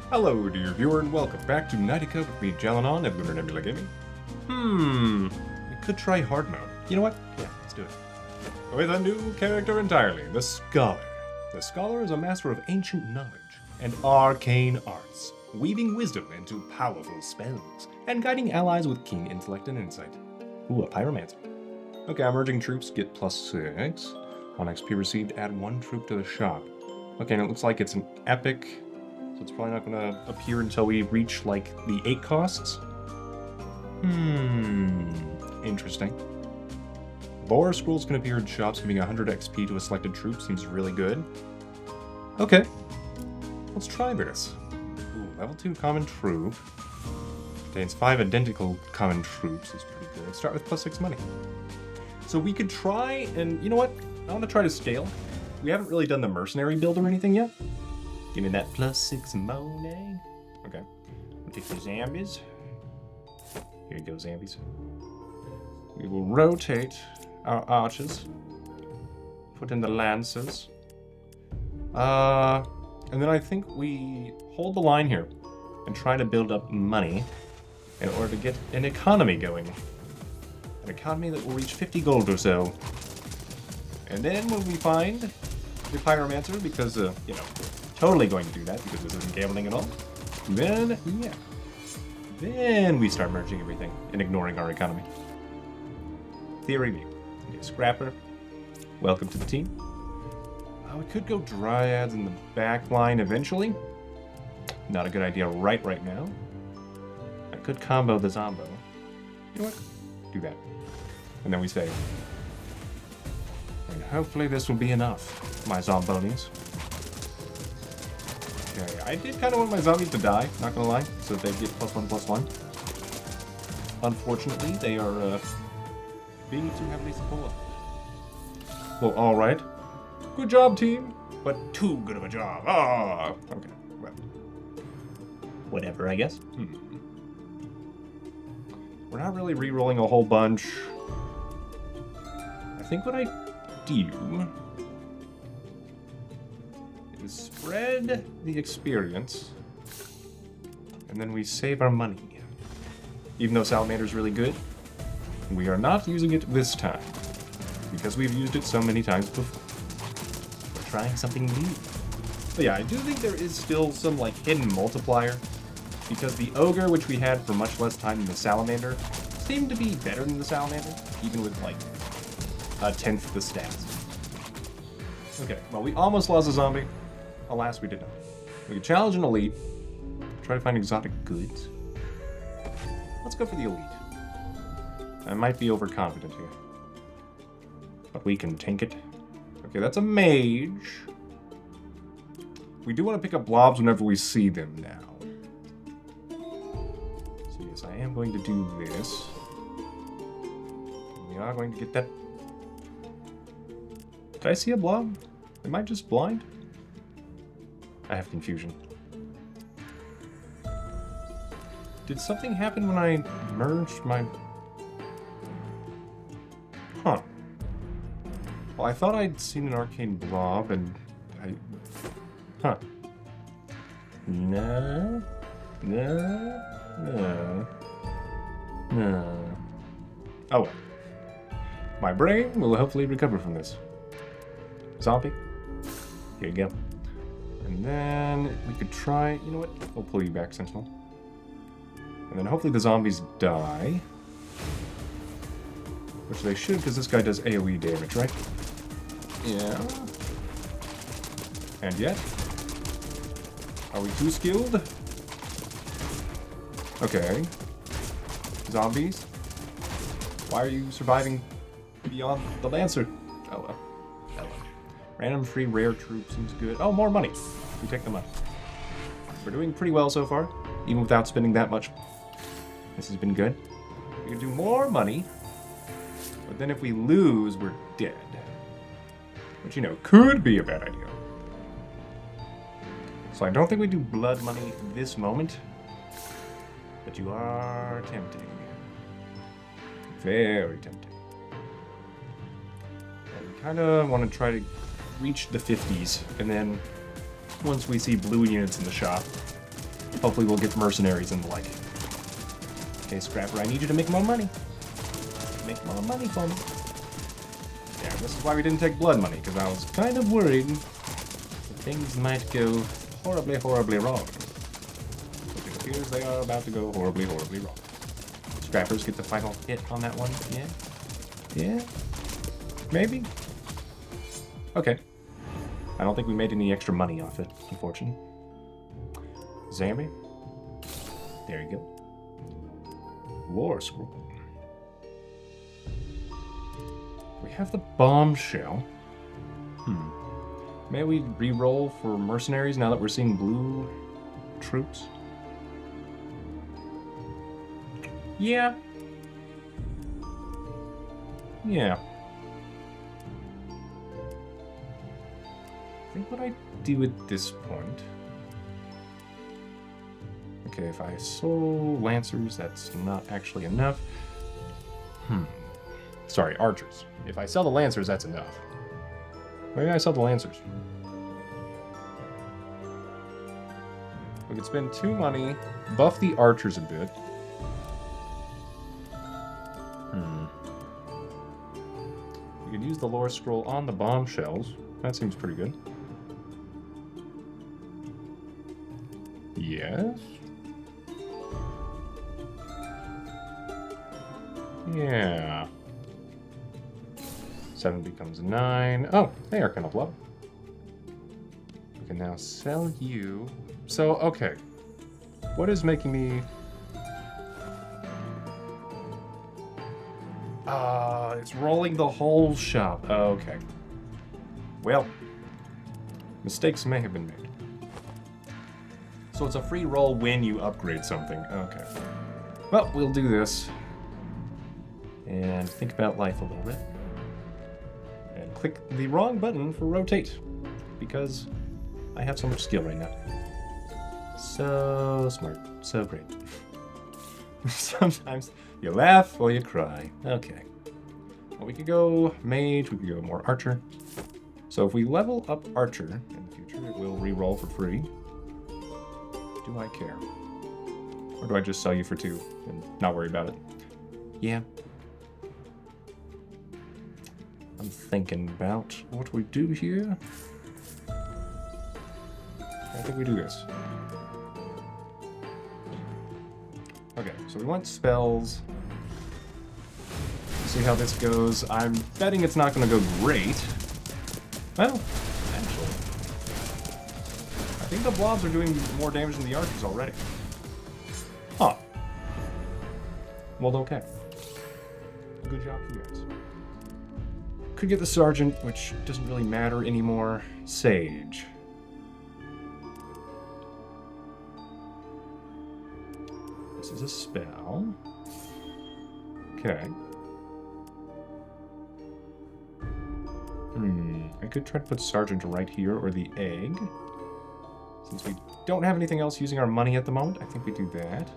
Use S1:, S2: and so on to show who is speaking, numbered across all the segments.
S1: Hello, dear viewer, and welcome back to Knightica with me, Jalanon, and Lunar Nebula Gaming. We could try hard mode. You know what? Yeah, let's do it. With a new character entirely, the Scholar. The Scholar is a master of ancient knowledge and arcane arts, weaving wisdom into powerful spells, and guiding allies with keen intellect and insight. Ooh, a pyromancer. Okay, emerging troops get +6. On XP received, add 1 troop to the shop. Okay, and it looks like it's an epic. So it's probably not going to appear until we reach, like, the 8 costs. Interesting. Lore scrolls can appear in shops, giving 100 XP to a selected troop. Seems really good. Okay. Let's try this. Ooh, level 2 common troop. Contains 5 identical common troops. Is pretty good. Start with +6 money. So we could try, and you know what? I want to try to scale. We haven't really done the mercenary build or anything yet. Give me that +6 money. Okay. We'll take the zombies. Here you go, zombies. We will rotate our archers. Put in the lancers. And then I think we hold the line here and try to build up money in order to get an economy going. An economy that will reach 50 gold or so. And then when we find the pyromancer, because, you know, totally going to do that because this isn't gambling at all. Then, yeah. Then we start merging everything and ignoring our economy. Theory view. Okay, Scrapper. Welcome to the team. We could go Dryads in the back line eventually. Not a good idea right now. I could combo the Zombo. You know what? Do that. And then we save. And hopefully this will be enough, my Zombonis. Okay, I did kind of want my zombies to die, not gonna lie, so that they get +1/+1. Unfortunately, they are being too heavily supported. Well, alright. Good job, team, but too good of a job. Ah, okay, well. Whatever, I guess. We're not really re-rolling a whole bunch. I think what I do is spread the experience, and then we save our money. Even though Salamander's really good, we are not using it this time, because we've used it so many times before. We're trying something new. But yeah, I do think there is still some, like, hidden multiplier, because the Ogre, which we had for much less time than the Salamander, seemed to be better than the Salamander, even with, like, 1/10 the stats. Okay, well, we almost lost a zombie. Alas, we did not. We could challenge an elite. Try to find exotic goods. Let's go for the elite. I might be overconfident here. But we can tank it. Okay, that's a mage. We do want to pick up blobs whenever we see them now. So yes, I am going to do this. We are going to get that. Did I see a blob? Am I just blind? I have confusion. Did something happen when I merged my... Huh. Well, I thought I'd seen an arcane blob, and I... Huh. No. Oh well. My brain will hopefully recover from this. Zombie. Here you go. And then we could try... You know what? We'll pull you back, Sentinel. And then hopefully the zombies die. Which they should, because this guy does AoE damage, right? Yeah. And yet? Are we too skilled? Okay. Zombies? Why are you surviving beyond the Lancer? Oh well. Random free rare troop seems good. Oh, more money. We take the money. We're doing pretty well so far, even without spending that much. This has been good. We can do more money, but then if we lose, we're dead. Which, you know, could be a bad idea. So I don't think we do blood money this moment, but you are tempting. Very tempting. And we kind of want to try to reach the 50s, and then once we see blue units in the shop, Hopefully we'll get mercenaries and the like. Okay, Scrapper, I need you to make more money. Make more money for me. Yeah, this is why we didn't take blood money, because I was kind of worried that things might go horribly, horribly wrong. But it appears they are about to go horribly, horribly wrong. Scrappers get the final hit on that one. Yeah? Yeah? Maybe? Okay. I don't think we made any extra money off it, unfortunately. Zombie. There you go. War scroll. We have the bombshell. May we re-roll for mercenaries now that we're seeing blue troops? Yeah. Yeah. I think what I do at this point... Okay, if I sold Lancers, that's not actually enough. Sorry, Archers. If I sell the Lancers, that's enough. Maybe I sell the Lancers. We could spend 2 money, buff the Archers a bit. We could use the lore scroll on the bombshells. That seems pretty good. Yes. Yeah. 7 becomes 9. Oh, they are kind of low. We can now sell you. So, okay. What is making me... it's rolling the whole shop. Okay. Well, mistakes may have been made. So it's a free roll when you upgrade something. Okay. Well, we'll do this. And think about life a little bit. And click the wrong button for rotate. Because I have so much skill right now. So smart. So great. Sometimes you laugh or you cry. Okay. Well, we could go mage, we could go more archer. So if we level up archer in the future, it will re-roll for free. Do I care? Or do I just sell you for 2 and not worry about it? Yeah. I'm thinking about what we do here. I think we do this. Okay, so we want spells. See how this goes. I'm betting it's not going to go great. Well, actually. I think the blobs are doing more damage than the archers already. Huh. Well, okay. Good job for you guys. Could get the sergeant, which doesn't really matter anymore. Sage. This is a spell. Okay. I could try to put sergeant right here, or the egg. Since we don't have anything else using our money at the moment, I think we do that.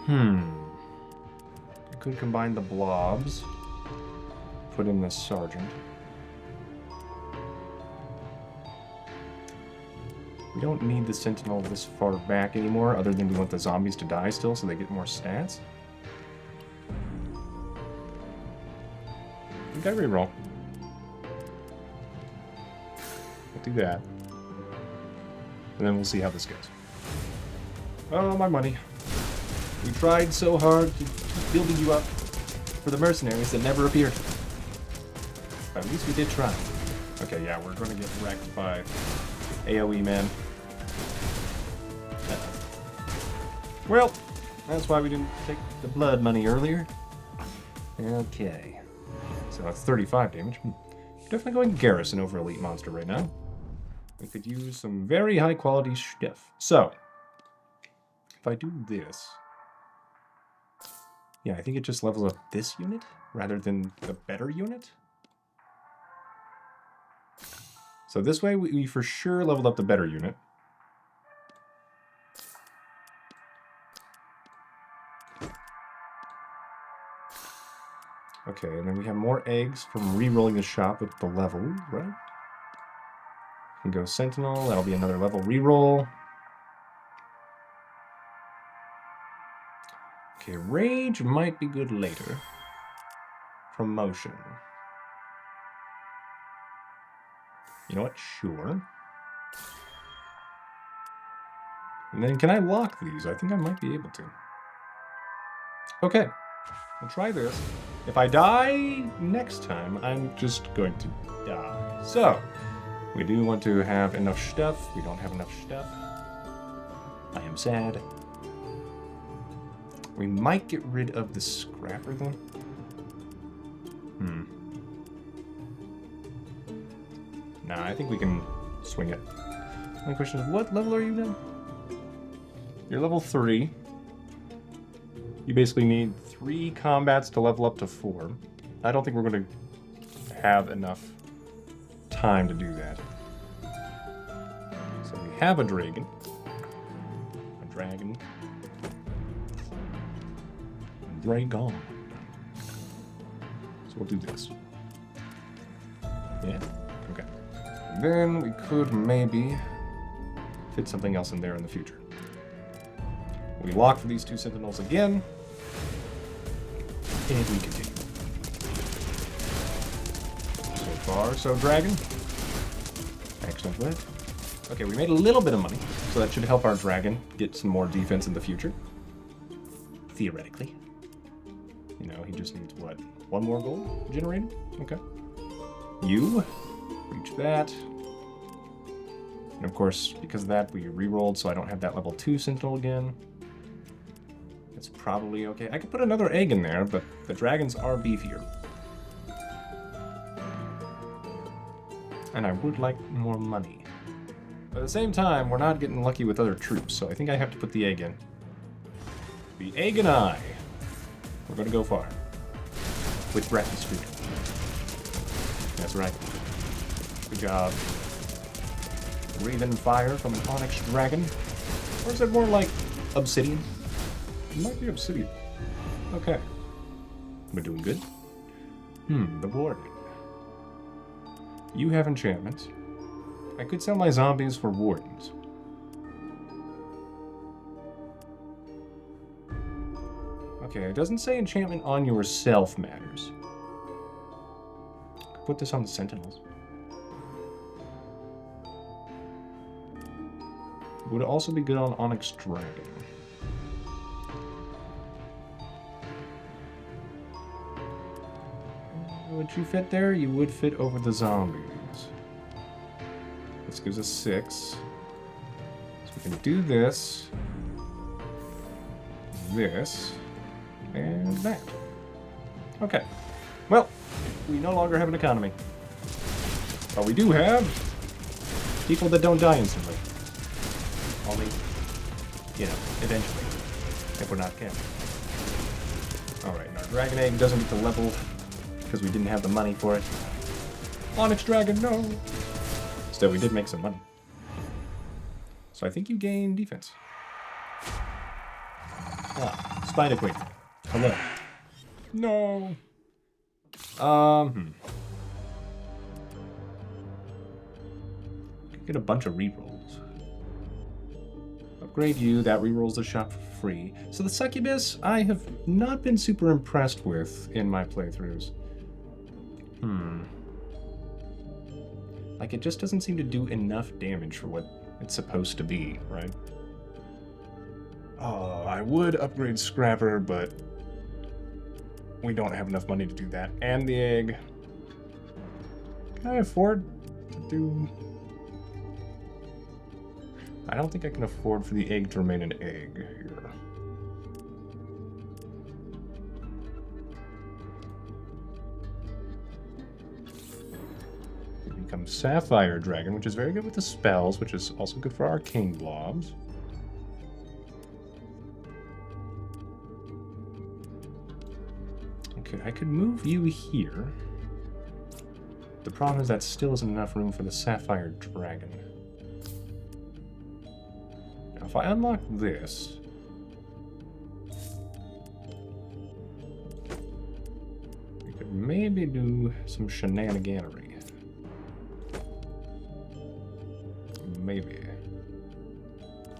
S1: I could combine the blobs. Put in the sergeant. We don't need the sentinel this far back anymore, other than we want the zombies to die still so they get more stats. We gotta reroll. We'll do that. And then we'll see how this goes. Oh, my money. We tried so hard to keep building you up for the mercenaries that never appeared. But at least we did try. Okay, yeah, we're gonna get wrecked by AoE, man. Well, that's why we didn't take the blood money earlier. Okay. So that's 35 damage. Definitely going garrison over elite monster right now. We could use some very high quality stuff. So, if I do this... Yeah, I think it just levels up this unit rather than the better unit. So this way we for sure leveled up the better unit. Okay, and then we have more eggs from re-rolling the shop with the level, right? We can go Sentinel, that'll be another level re-roll. Okay, rage might be good later. Promotion. You know what? Sure. And then can I lock these? I think I might be able to. Okay. We'll try this. If I die next time, I'm just going to die. So, we do want to have enough stuff. We don't have enough stuff. I am sad. We might get rid of the scrapper, though. Nah, I think we can swing it. My question is, what level are you now? You're level 3. You basically need 3 combats to level up to 4. I don't think we're going to have enough time to do that. So we have a dragon. A dragon. A dragon. So we'll do this. Yeah? Okay. And then we could maybe fit something else in there in the future. We lock for these 2 sentinels again. And we continue. So far, so dragon. Excellent work. Okay, we made a little bit of money, so that should help our dragon get some more defense in the future. Theoretically. You know, he just needs, what, 1 more gold generated? Okay. You, reach that. And of course, because of that, we re-rolled, so I don't have that level 2 sentinel again. It's probably okay. I could put another egg in there, but the dragons are beefier. And I would like more money. But at the same time, we're not getting lucky with other troops, so I think I have to put the egg in. The egg and I. We're going to go far. With breakfast food. That's right. Good job. Breathing fire from an onyx dragon. Or is it more like obsidian? It might be obsidian. Okay. We're doing good. The warden. You have enchantments. I could sell my zombies for wardens. Okay, it doesn't say enchantment on yourself matters. Put this on the sentinels. Would also be good on onyx dragon. Would you fit there? You would fit over the zombies. This gives us 6. So we can do this, this, and that. Okay. Well, we no longer have an economy. But we do have people that don't die instantly. Only, you know, eventually. If we're not careful. Alright, and our dragon egg doesn't get the level because we didn't have the money for it. Onyx dragon, no! Still, we did make some money. So I think you gain defense. Ah, Spider Queen. Hello. No! Get a bunch of rerolls. Upgrade you, that rerolls the shop for free. So the succubus, I have not been super impressed with in my playthroughs. Like, it just doesn't seem to do enough damage for what it's supposed to be, right? Oh, I would upgrade Scrapper, but we don't have enough money to do that. And the egg. Can I afford to do... I don't think I can afford for the egg to remain an egg here. We become Sapphire Dragon, which is very good with the spells, which is also good for arcane blobs. Okay, I could move you here. The problem is that still isn't enough room for the Sapphire Dragon. Now, if I unlock this... we could maybe do some shenaniganery. Maybe.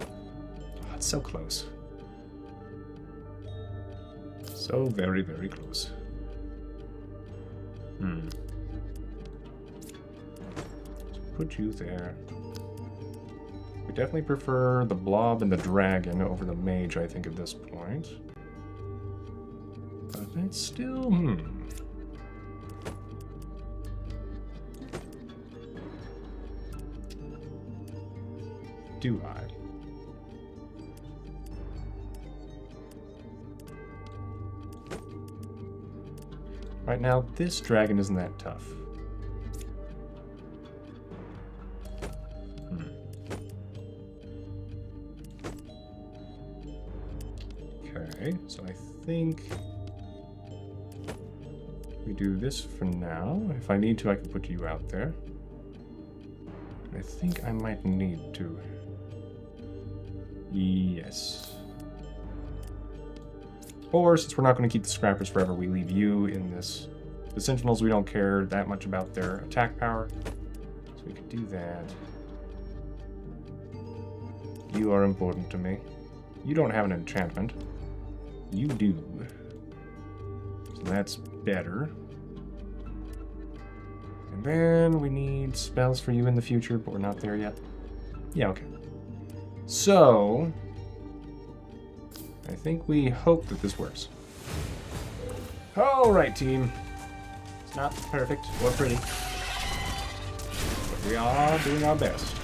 S1: Oh, it's so close. So very, very close. Let's put you there. We definitely prefer the blob and the dragon over the mage, I think, at this point. But that's still... Do I? Right now, this dragon isn't that tough. Okay, so I think we do this for now. If I need to, I can put you out there. I think I might need to. Yes. Or, since we're not going to keep the scrappers forever, we leave you in this. The sentinels, we don't care that much about their attack power. So we could do that. You are important to me. You don't have an enchantment. You do. So that's better. And then we need spells for you in the future, but we're not there yet. Yeah, okay. So, I think we hope that this works. Alright, team. It's not perfect or pretty, but we are doing our best.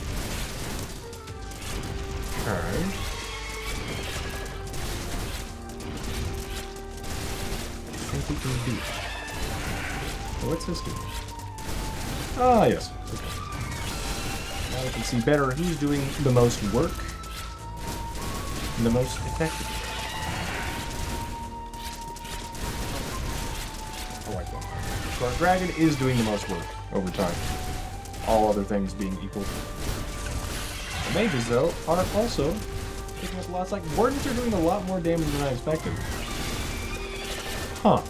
S1: Charge. I think we can do it. Oh, what's this do? Ah, yes. Okay. Now we can see better who's doing the most work and the most effective. I like that. So our dragon is doing the most work over time. All other things being equal. The mages, though, are also picking up lots. Like, wardens are doing a lot more damage than I expected. Huh.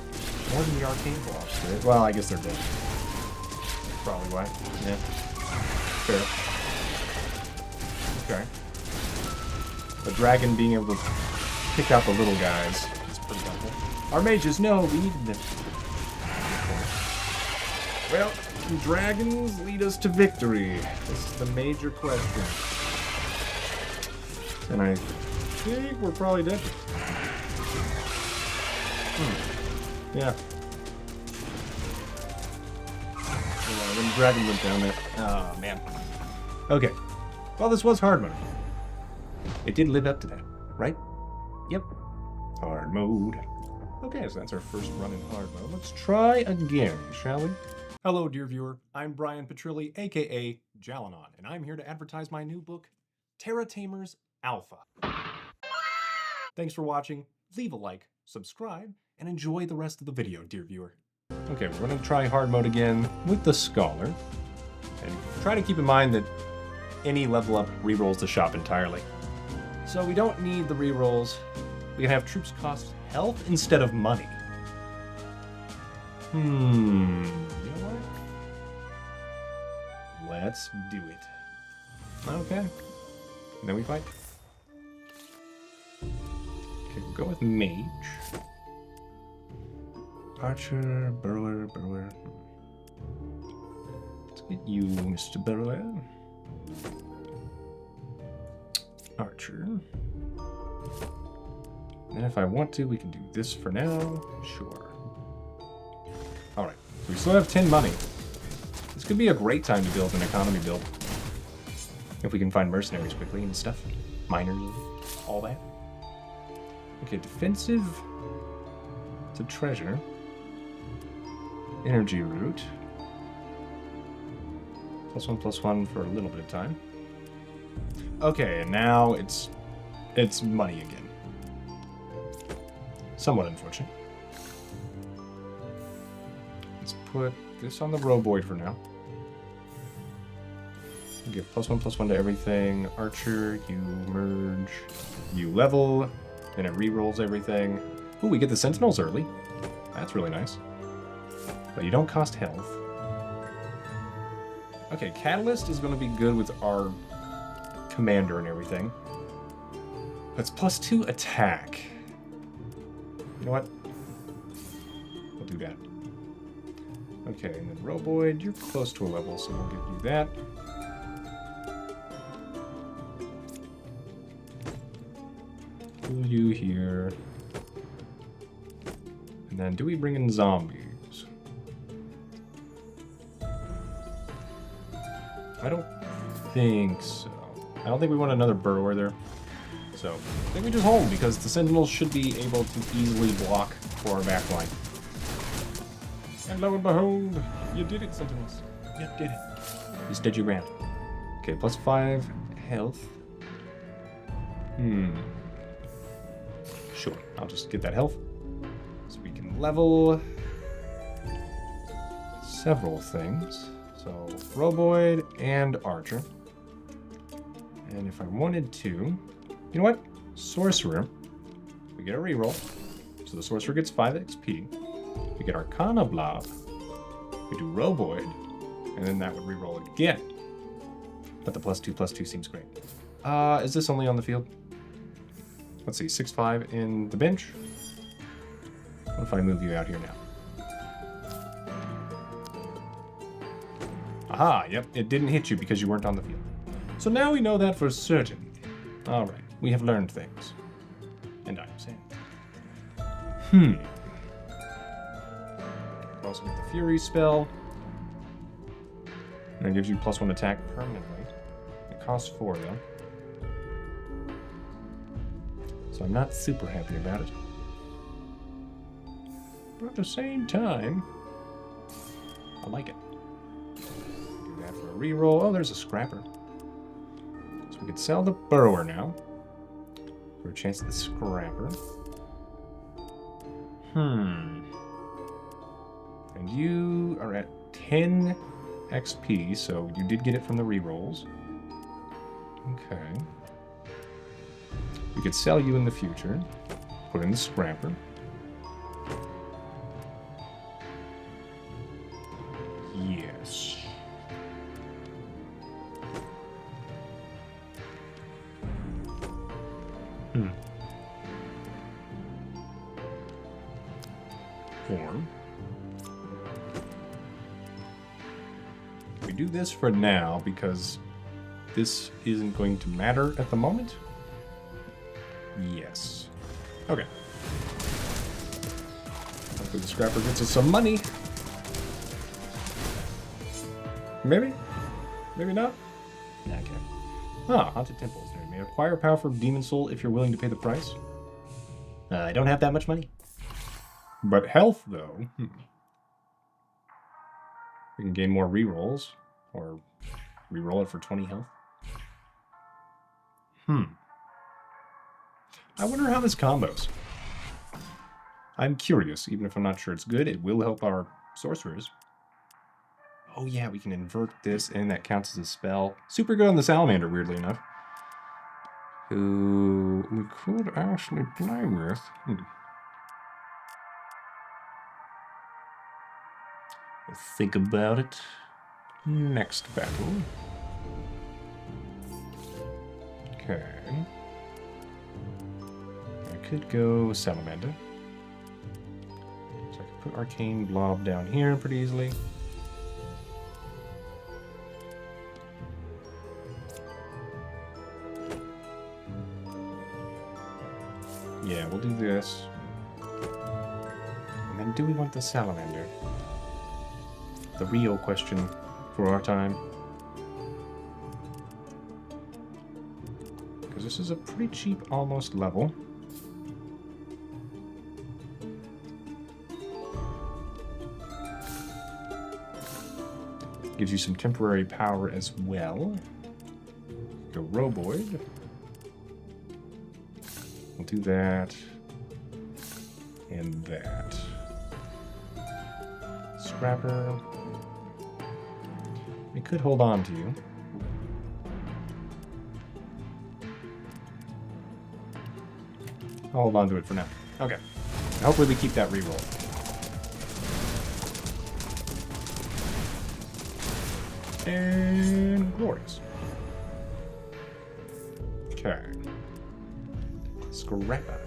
S1: More than the arcane blocks, right? Well, I guess they're dead. That's probably why. Yeah. Fair. Okay. The dragon being able to pick out the little guys is pretty helpful. Our mages, no, we needed them. Well, dragons lead us to victory. This is the major question. And I think we're probably dead. Yeah. When the dragon went down there. Oh, man. Okay. Well, this was hard mode. It did live up to that, right? Yep. Hard mode. Okay, so that's our first run in hard mode. Let's try again, shall we? Hello, dear viewer. I'm Brian Petrilli, aka Jalanon, and I'm here to advertise my new book, Terra Tamers Alpha. Thanks for watching. Leave a like, subscribe, and enjoy the rest of the video, dear viewer. Okay, we're going to try hard mode again with the Scholar. And try to keep in mind that any level up rerolls the shop entirely. So we don't need the rerolls. We can have troops cost health instead of money. You know what? Let's do it. Okay. And then we fight. Okay, we'll go with Mage. Archer, Burrower. Let's get you, Mr. Burrower. Archer. And if I want to, we can do this for now. Sure. Alright, so we still have 10 money. This could be a great time to build an economy build. If we can find mercenaries quickly and stuff. Miners, all that. Okay, defensive to treasure. Energy root. +1/+1 for a little bit of time. Okay, and now it's money again. Somewhat unfortunate. Let's put this on the roboid for now. Give +1/+1 to everything. Archer, you merge, you level, then it re-rolls everything. Ooh, we get the sentinels early. That's really nice. But you don't cost health. Okay, Catalyst is going to be good with our commander and everything. That's +2 attack. You know what? do that. Okay, and then Roboid, you're close to a level, so we'll give you that. Pull you here. And then do we bring in zombies? I don't think so. I don't think we want another burrower there. So, I think we just hold, because the Sentinels should be able to easily block for our backline. And lo and behold, you did it, Sentinels. You did it. You stood your ground. Okay, plus 5 health. Sure, I'll just get that health. So we can level several things. So, Roboid and Archer. And if I wanted to, you know what? Sorcerer. We get a reroll. So the Sorcerer gets 5 XP. We get Arcana Blob. We do Roboid. And then that would reroll again. But the +2/+2 seems great. Is this only on the field? Let's see, 6/5 in the bench. What if I move you out here now? Aha, yep, it didn't hit you because you weren't on the field. So now we know that for certain. Alright, we have learned things. And I am saying. Also get the Fury spell. And it gives you +1 attack permanently. It costs 4 though. So I'm not super happy about it. But at the same time, I like it. Do that for a reroll. Oh, there's a scrapper. So we could sell the burrower now. For a chance at the scrapper. And you are at 10 XP, so you did get it from the rerolls. Okay. We could sell you in the future. Put in the scrapper. Yes. Form. We do this for now because this isn't going to matter at the moment. Yes. Okay. Hopefully the scrapper gets us some money. Maybe? Maybe not? Okay. Ah, Haunted Temples. You may acquire power from Demon Soul if you're willing to pay the price. I don't have that much money. But health, though. We can gain more rerolls. Or reroll it for 20 health. I wonder how this combos. I'm curious, even if I'm not sure it's good. It will help our sorcerers. Oh yeah, we can invert this, and that counts as a spell. Super good on the Salamander, weirdly enough. Who we could actually play with. We'll think about it. Next battle. Okay. I could go Salamander. So I could put Arcane Blob down here pretty easily. Yeah, we'll do this. And then do we want the Salamander? The real question for our time. Because this is a pretty cheap almost level. Gives you some temporary power as well. Go Roboid. We'll do that. And that. Scrapper. We could hold on to you. I'll hold on to it for now. Okay. Hopefully we keep that reroll. And glorious. Okay. Scrapper.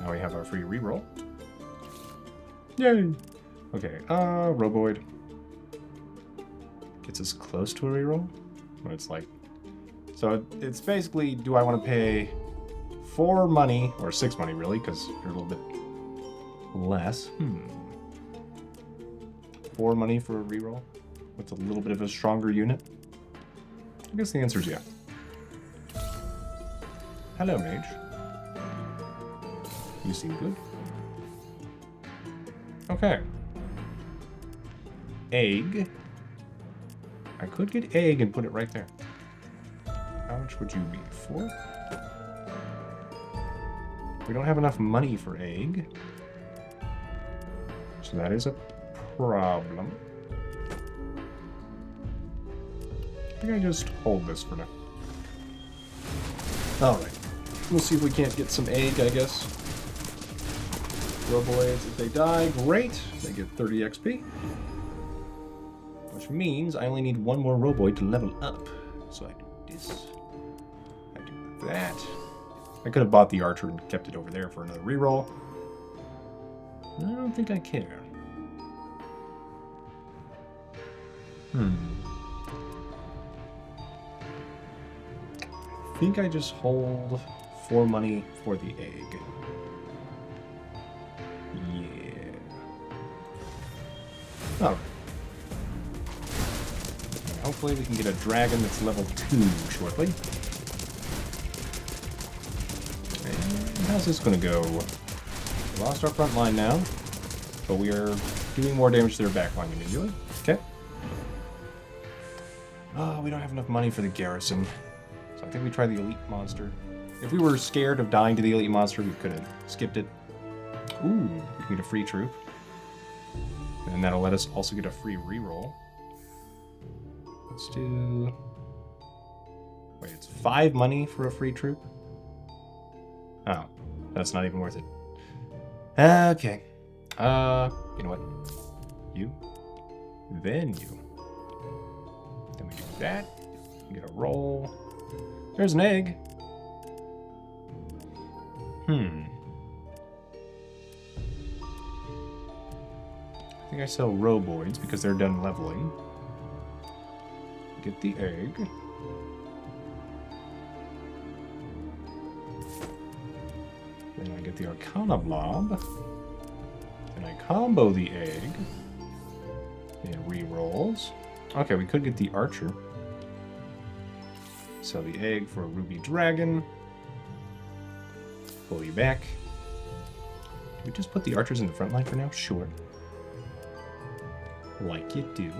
S1: Now we have our free reroll. Yay! Okay, Roboid. Gets us close to a reroll. Where it's like... So it's basically, do I want to pay 4 money, or 6 money really, because you're a little bit less. 4 money for a reroll? With a little bit of a stronger unit? I guess the answer is yeah. Hello, mage. You seem good. Okay. Egg. I could get egg and put it right there. How much would you be? 4? We don't have enough money for egg. So that is a problem. I think I just hold this for now. Alright. We'll see if we can't get some egg, I guess. Roboids, if they die, great. They get 30 XP. Which means I only need 1 more Roboid to level up. So I do this. I do that. I could have bought the archer and kept it over there for another reroll. I don't think I care. I think I just hold 4 money for the egg. Yeah. Alright. Hopefully we can get a dragon that's level 2 shortly. And how's this gonna go? We lost our front line now, but we are doing more damage to their back line immediately. Okay. Oh, we don't have enough money for the garrison. So I think we try the elite monster. If we were scared of dying to the elite monster, we could have skipped it. Ooh, we can get a free troop. And that'll let us also get a free reroll. Let's do... Wait, it's 5 money for a free troop? Oh, that's not even worth it. Okay. You know what? You. Then you. Then we do that. We get a roll. There's an egg. I think I sell Roboids because they're done leveling. Get the egg. Then I get the Arcana Blob. Then I combo the egg. It re-rolls. Okay, we could get the Archer. Sell the egg for a Ruby Dragon. Pull you back. Do we just put the archers in the front line for now? Sure. Like you do.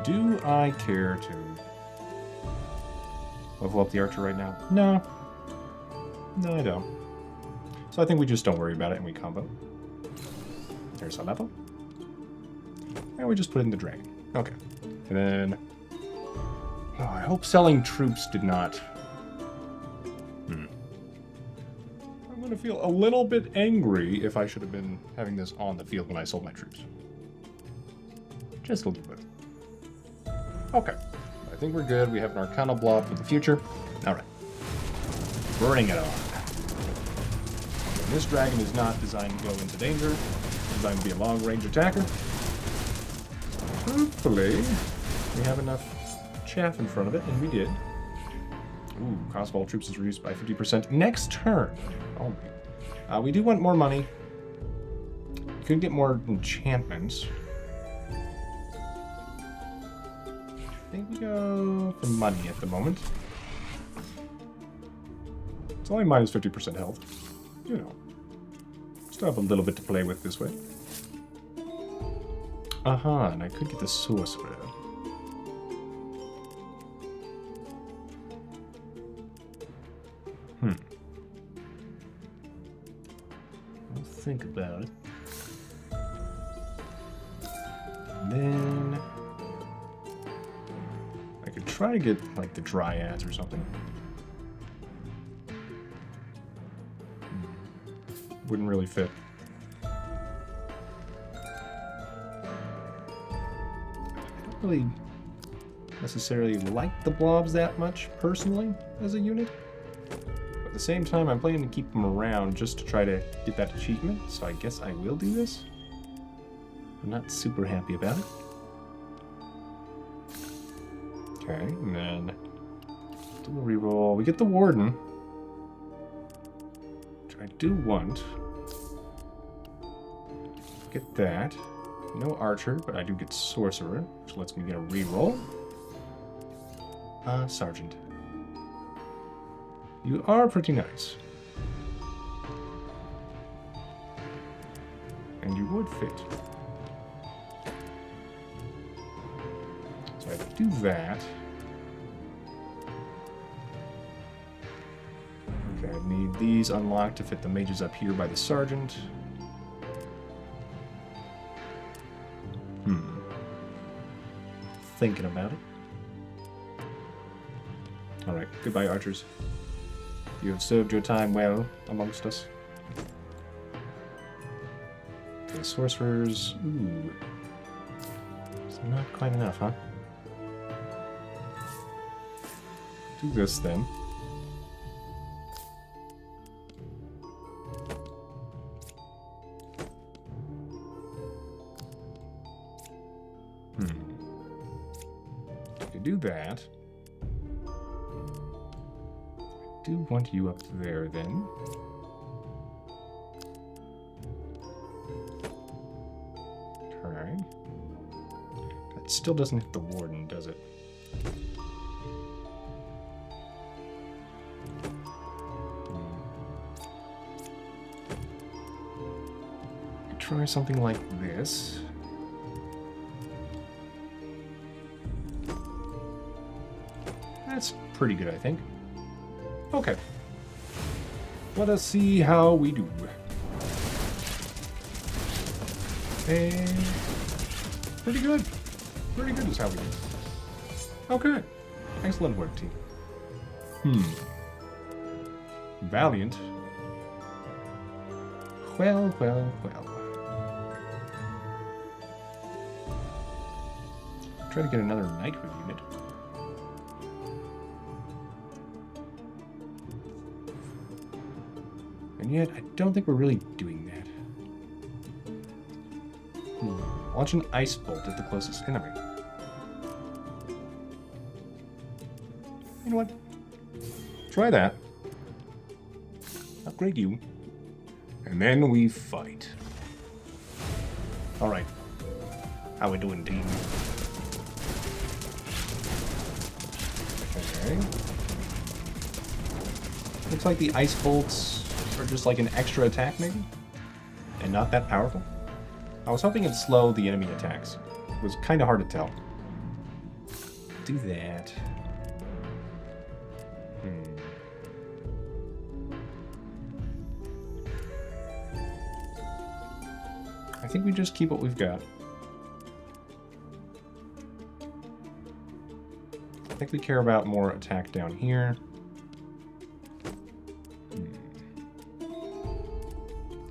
S1: Do I care to level up the archer right now? No. No, I don't. So I think we just don't worry about it and we combo. There's a level. And we just put in the dragon. Okay. And then... Oh, I hope selling troops did not... I'm going to feel a little bit angry if I should have been having this on the field when I sold my troops. Just a little bit. Okay. I think we're good. We have an Arcana Blob for the future. Alright. Bring it on. And this dragon is not designed to go into danger. It's designed to be a long-range attacker. Hopefully, we have enough chaff in front of it, and we did. Ooh, cost of all troops is reduced by 50% next turn. Oh, we do want more money. Could get more enchantments. I think we go for money at the moment. It's only minus 50% health. You know. Still have a little bit to play with this way. And I could get the sorcerer. I'll think about it. And then I could try to get like the dryads or something. Wouldn't really fit. I don't really necessarily like the blobs that much personally as a unit. the same time, I'm planning to keep them around just to try to get that achievement, so I guess I will do this. I'm not super happy about it. Okay, and then do a reroll. We get the Warden, which I do want. Get that. No Archer, but I do get Sorcerer, which lets me get a reroll. Sergeant. You are pretty nice. And you would fit. So I do that. Okay, I need these unlocked to fit the mages up here by the sergeant. Thinking about it. Alright, goodbye, archers. You have served your time well amongst us. Okay, sorcerers. Ooh. It's not quite enough, huh? Do this then. Do that. I do want you up there then. Alright. That still doesn't hit the Warden, does it? Try something like this. That's pretty good, I think. Okay. Let us see how we do. And pretty good. Pretty good is how we do. Okay. Excellent work, team. Valiant. Well, well, well. Try to get another knighthood unit. And yet, I don't think we're really doing that. Launch an ice bolt at the closest enemy. You know what? Try that. Upgrade you. And then we fight. Alright. How we doing, team? Okay. Looks like the ice bolts are just like an extra attack, maybe? And not that powerful? I was hoping it'd slow the enemy attacks. It was kind of hard to tell. Do that. I think we just keep what we've got. I think we care about more attack down here.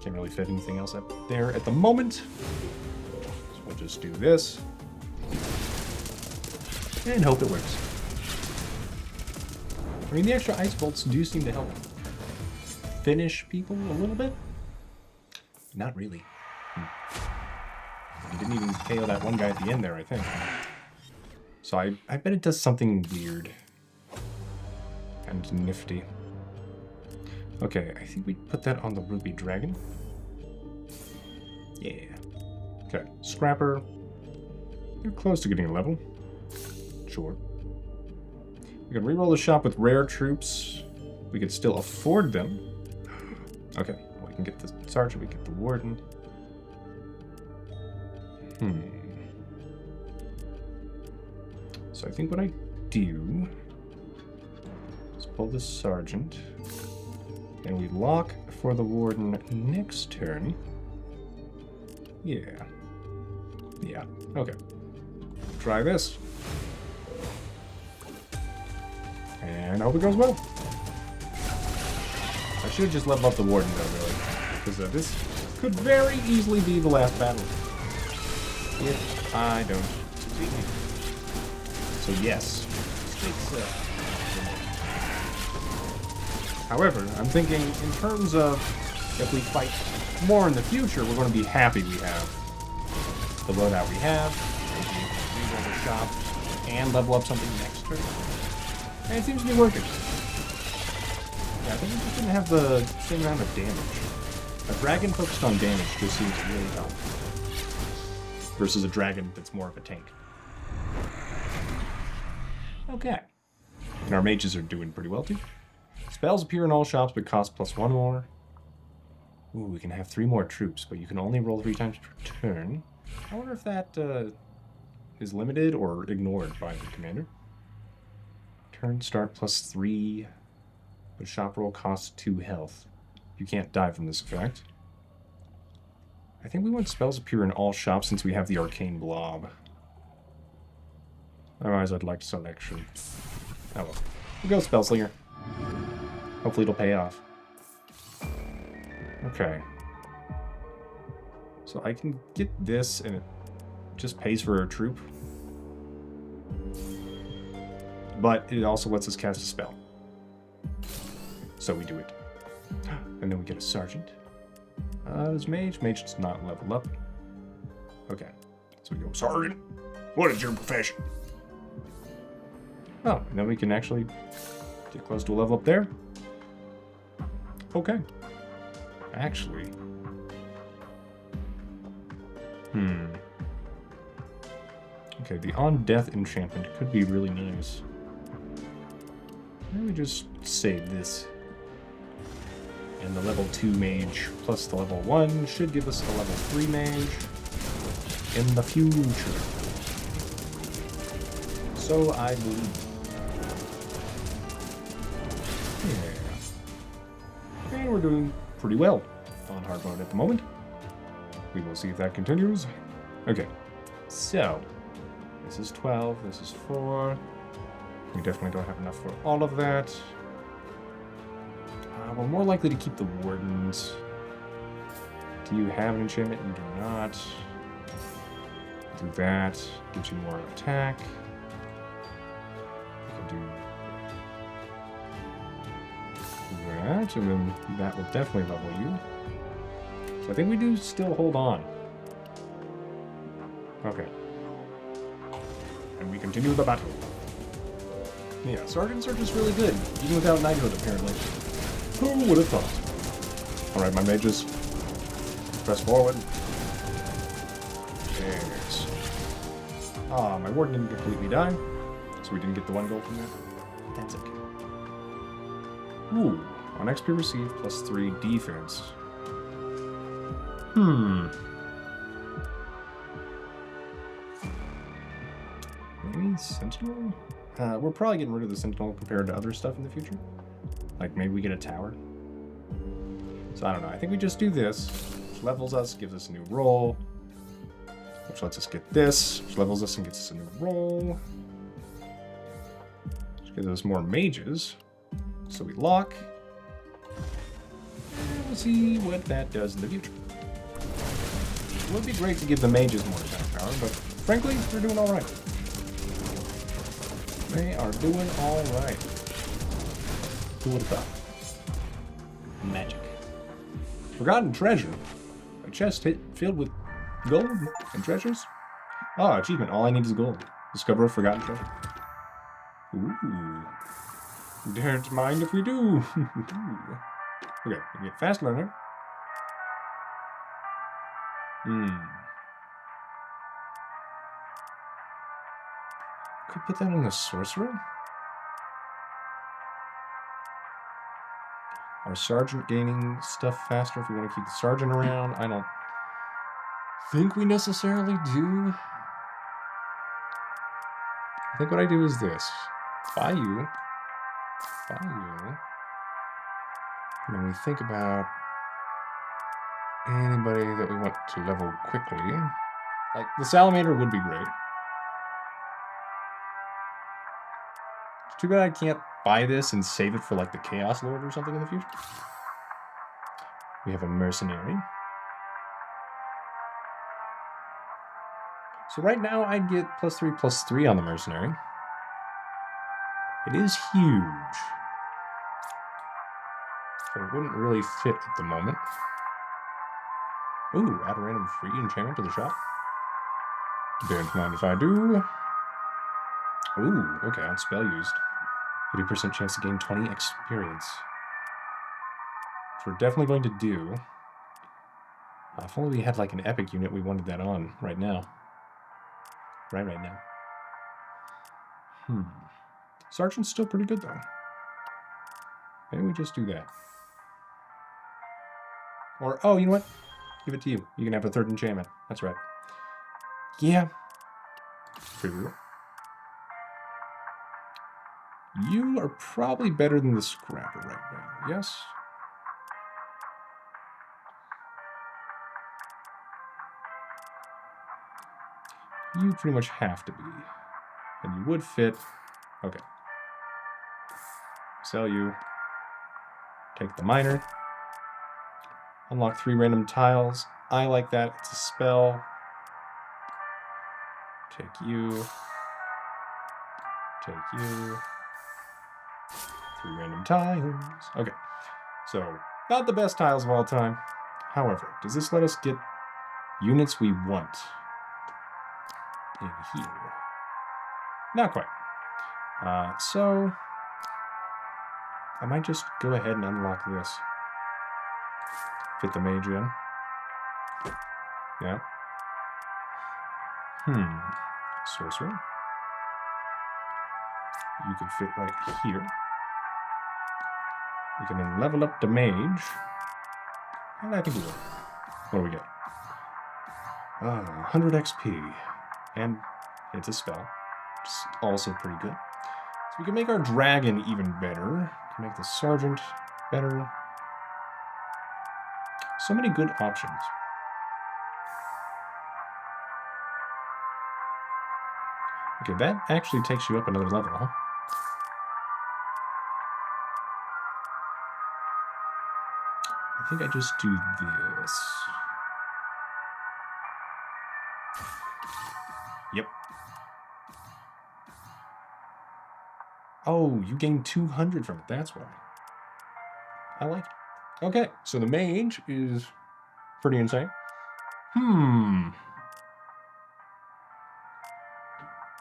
S1: Can't really fit anything else up there at the moment. So we'll just do this. And hope it works. I mean, the extra ice bolts do seem to help finish people a little bit. Not really. He didn't even KO that one guy at the end there, I think. So I bet it does something weird. And nifty. Okay, I think we put that on the Ruby Dragon. Yeah. Okay, Scrapper. You're close to getting a level. Sure. We can reroll the shop with rare troops. We could still afford them. Okay, we can get the Sergeant, we get the Warden. So I think what I do is pull the Sergeant. And we lock for the Warden next turn. Yeah. Yeah. Okay. Try this. And I hope it goes well. I should just level up the Warden though, really. Because this could very easily be the last battle. If I don't succeed. So yes. However, I'm thinking in terms of if we fight more in the future, we're going to be happy we have the loadout we have. Maybe reroll the shop and level up something next turn. And it seems to be working. Yeah, I think we just didn't have the same amount of damage. A dragon focused on damage just seems really dumb. Versus a dragon that's more of a tank. Okay. And our mages are doing pretty well too. Spells appear in all shops but cost +1 more. Ooh, we can have 3 more troops, but you can only roll 3 times per turn. I wonder if that is limited or ignored by the commander. Turn start +3, but shop roll costs 2 health. You can't die from this effect. I think we want spells appear in all shops since we have the arcane blob. Otherwise, I'd like selection. Oh well. We'll go Spellslinger. Hopefully it'll pay off. Okay. So I can get this and it just pays for a troop. But it also lets us cast a spell. So we do it. And then we get a sergeant. Does mage? Mage does not level up. Okay. So we go, sergeant, what is your profession? Oh, and then we can actually get close to a level up there. Okay. Actually. Okay, the on death enchantment could be really nice. Let me just save this. And the level 2 mage plus the level 1 should give us a level 3 mage in the future. So I believe. Yeah. And we're doing pretty well on hard mode at the moment. We will see if that continues. Okay, so this is 12, this is 4. We definitely don't have enough for all of that. We're more likely to keep the wardens. Do you have an enchantment? You do not. Do that. Gives you more attack. You can do that, and then that will definitely level you. So I think we do still hold on. Okay. And we continue the battle. Yeah, sergeants are just really good, even without knighthood, apparently. Who would have thought? Alright, my mages. Press forward. Yes. Ah, my warden didn't completely die, so we didn't get the 1 gold from that. That's okay. Ooh, on XP received +3 defense. Maybe Sentinel? We're probably getting rid of the Sentinel compared to other stuff in the future. Like, maybe we get a tower. So I don't know. I think we just do this, which levels us, gives us a new roll. Which lets us get this, which levels us and gets us a new roll. Which gives us more mages. So we lock. And we'll see what that does in the future. It would be great to give the mages more attack power, but frankly, they're doing alright. They are doing alright. Who would have thought? Magic. Forgotten treasure. A chest filled with gold and treasures? Ah, achievement. All I need is gold. Discover a forgotten treasure. Ooh. Don't mind if we do. Okay, we get fast learner. Could put that in the sorcerer? Our sergeant gaining stuff faster if we want to keep the sergeant around. I don't think we necessarily do. I think what I do is this. Buy you. And then we think about anybody that we want to level quickly. Like, the salamander would be great. It's too bad I can't buy this and save it for, like, the Chaos Lord or something in the future. We have a mercenary. So right now I'd get +3/+3 on the mercenary. It is huge. So it wouldn't really fit at the moment. Ooh, add a random free enchantment to the shop. Don't mind if I do. Ooh, okay, on spell used. 50% chance to gain 20 experience. Which we're definitely going to do. If only we had like an epic unit we wanted that on right now. Right now. Sergeant's still pretty good though. Maybe we just do that. Or, oh, you know what? Give it to you. You can have a third enchantment. That's right. Yeah. Pretty real. You are probably better than the Scrapper right now, yes? You pretty much have to be. And you would fit. Okay. Sell you. Take the miner. Unlock 3 random tiles. I like that. It's a spell. Take you. Take you. 3 random tiles. Okay. So, not the best tiles of all time. However, does this let us get units we want in here? Not quite. So, I might just go ahead and unlock this. Fit the mage in. Yeah. Sorcerer. You can fit right here. We can then level up the mage. And I can do it. What do we get? 100 XP. And it's a spell. Which is also pretty good. So we can make our dragon even better. We can make the sergeant better. So many good options. Okay, that actually takes you up another level, huh? I think I just do this. Yep. Oh, you gain 200 from it. That's why. I like it. Okay, so the mage is pretty insane.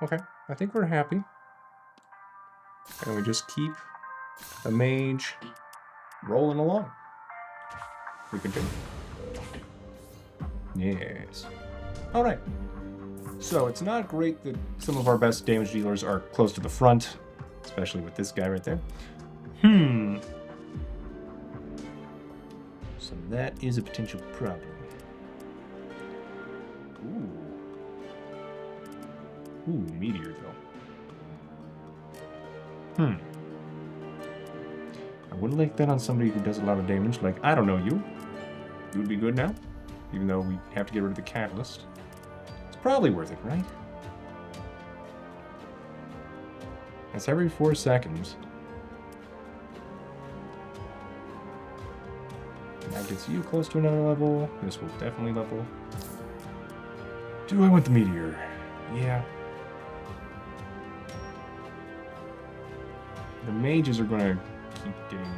S1: Okay, I think we're happy. And we just keep the mage rolling along. We continue. Yes. Alright. So it's not great that some of our best damage dealers are close to the front, especially with this guy right there. So that is a potential problem. Ooh, meteor though. I would like that on somebody who does a lot of damage, like, I don't know, you. You would be good now, even though we have to get rid of the catalyst. It's probably worth it, right? That's every 4 seconds. And that gets you close to another level. This will definitely level. Do I want the meteor? Yeah. The mages are going to keep getting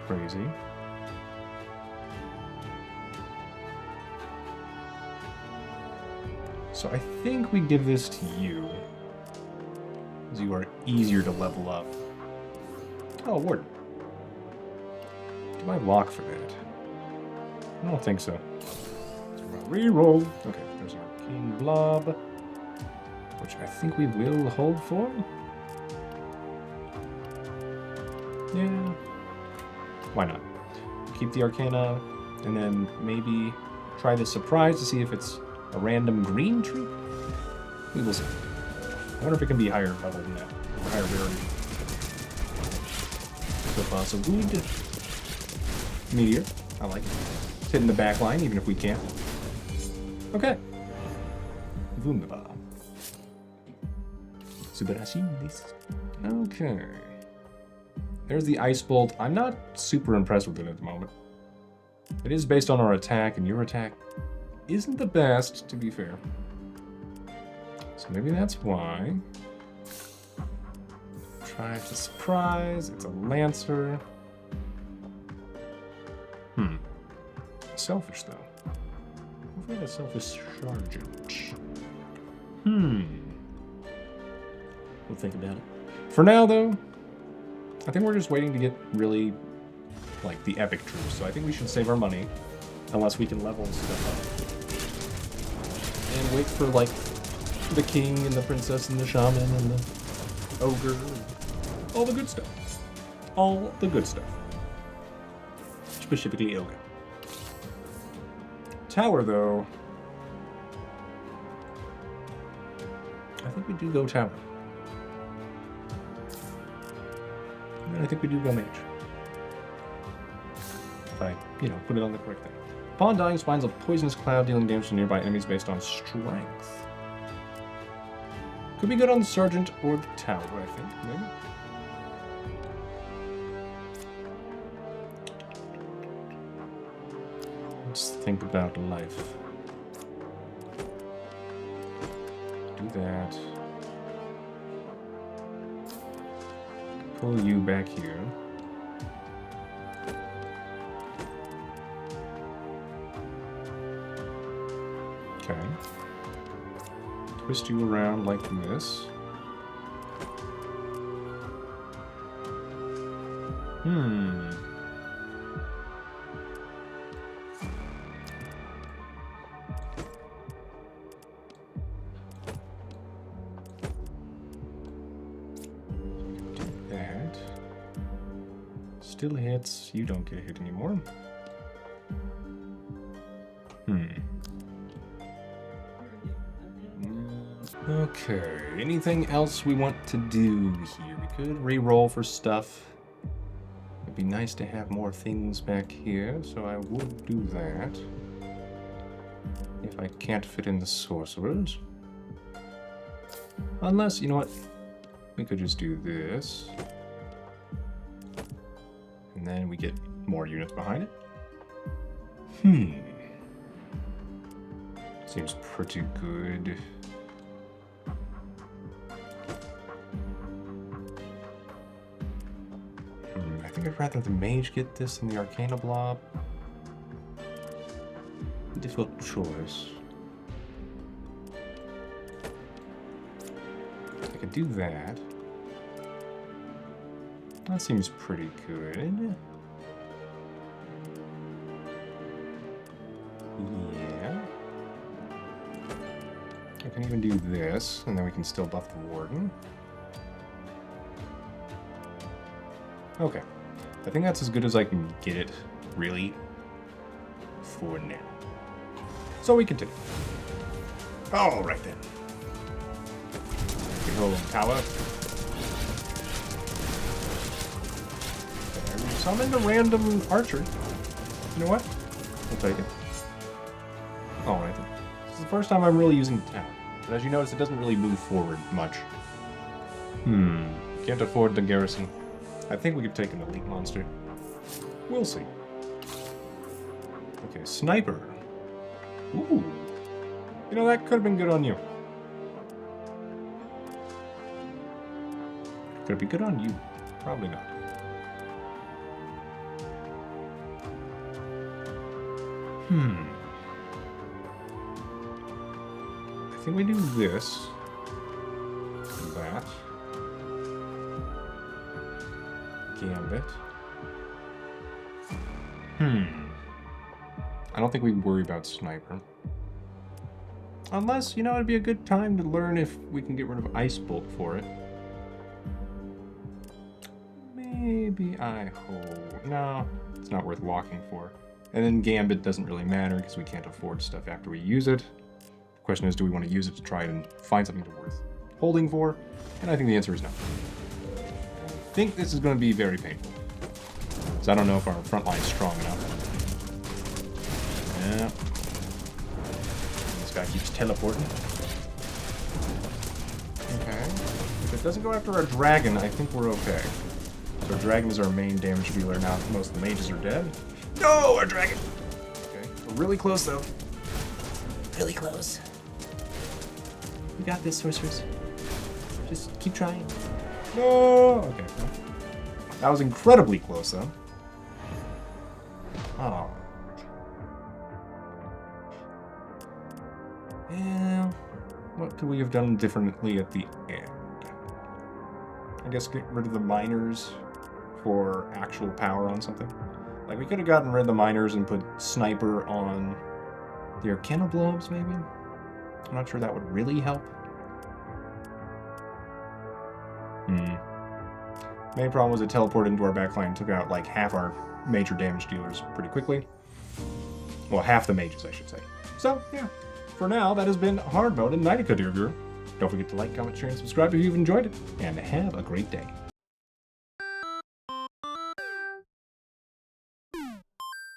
S1: crazy. So I think we give this to you, because you are easier to level up. Oh, Warden. Do I lock for that? I don't think so. So reroll. Okay, there's our King Blob, which I think we will hold for. Yeah. Why not? Keep the Arcana, and then maybe try the surprise to see if it's a random green tree? We will see. I wonder if it can be higher level than that. Or higher rarity. So far, so good. Meteor. I like it. It's hitting the back line, even if we can't. Okay. Wunderbar. Subarashi. Okay. There's the Ice Bolt. I'm not super impressed with it at the moment. It is based on our attack, and your attack isn't the best, to be fair. So maybe that's why. Try to surprise. It's a Lancer. selfish, though. Hopefully a selfish sergeant.
S2: We'll think about it.
S1: For now, though, I think we're just waiting to get really, like, the epic troops. So I think we should save our money, unless we can level stuff up. And wait for, like, the king and the princess and the shaman and the ogre. And all the good stuff. All the good stuff. Specifically ogre. Tower, though. I think we do go tower. And I think we do go mage. If I, put it on the correct thing. Upon dying, spawns a poisonous cloud dealing damage to nearby enemies based on strength. Could be good on the sergeant or the tower, I think, maybe. Let's think about life. Do that. Pull you back here. Okay. Twist you around like this. Still hits. You don't get hit anymore. Okay. Anything else we want to do here? We could re-roll for stuff. It'd be nice to have more things back here, so I would do that. If I can't fit in the sorcerers. Unless, you know what? We could just do this. And then we get more units behind it. Seems pretty good. I think I'd rather the mage get this than the Arcana Blob. Difficult choice. I could do that. That seems pretty good. Yeah. I can even do this, and then we can still buff the warden. Okay. I think that's as good as I can get it, really, for now. So we continue. Alright then. Control tower. Summon a random archer. You know what? We'll take it. Alright then. This is the first time I'm really using the tower. But as you notice, it doesn't really move forward much. Can't afford the garrison. I think we could take an elite monster. We'll see. Okay, sniper. Ooh. You know, that could have been good on you. Could it be good on you? Probably not. I think we do this. That. Gambit. I don't think we worry about sniper. Unless, you know, it'd be a good time to learn if we can get rid of Ice Bolt for it. Maybe I hold. No, it's not worth walking for. And then Gambit doesn't really matter because we can't afford stuff after we use it. The question is, do we want to use it to try and find something worth holding for? And I think the answer is no. I think this is going to be very painful. Because I don't know if our front line is strong enough. Yeah. This guy keeps teleporting. Okay. If it doesn't go after our dragon, I think we're okay. So our dragon is our main damage dealer now. Most of the mages are dead. No, our dragon! Okay, we're really close though.
S2: Really close. We got this, sorcerers. Just keep trying.
S1: No! Okay. That was incredibly close though. Oh. Yeah. What could we have done differently at the end? I guess get rid of the miners for actual power on something. Like, we could have gotten rid of the miners and put sniper on the Arcana blow-ups, maybe? I'm not sure that would really help. Main problem was it teleported into our backline and took out like half our major damage dealers pretty quickly. Well, half the mages, I should say. So, yeah. For now, that has been Hard Mode in Knightica, dear viewer. Don't forget to like, comment, share, and subscribe if you've enjoyed it. And have a great day.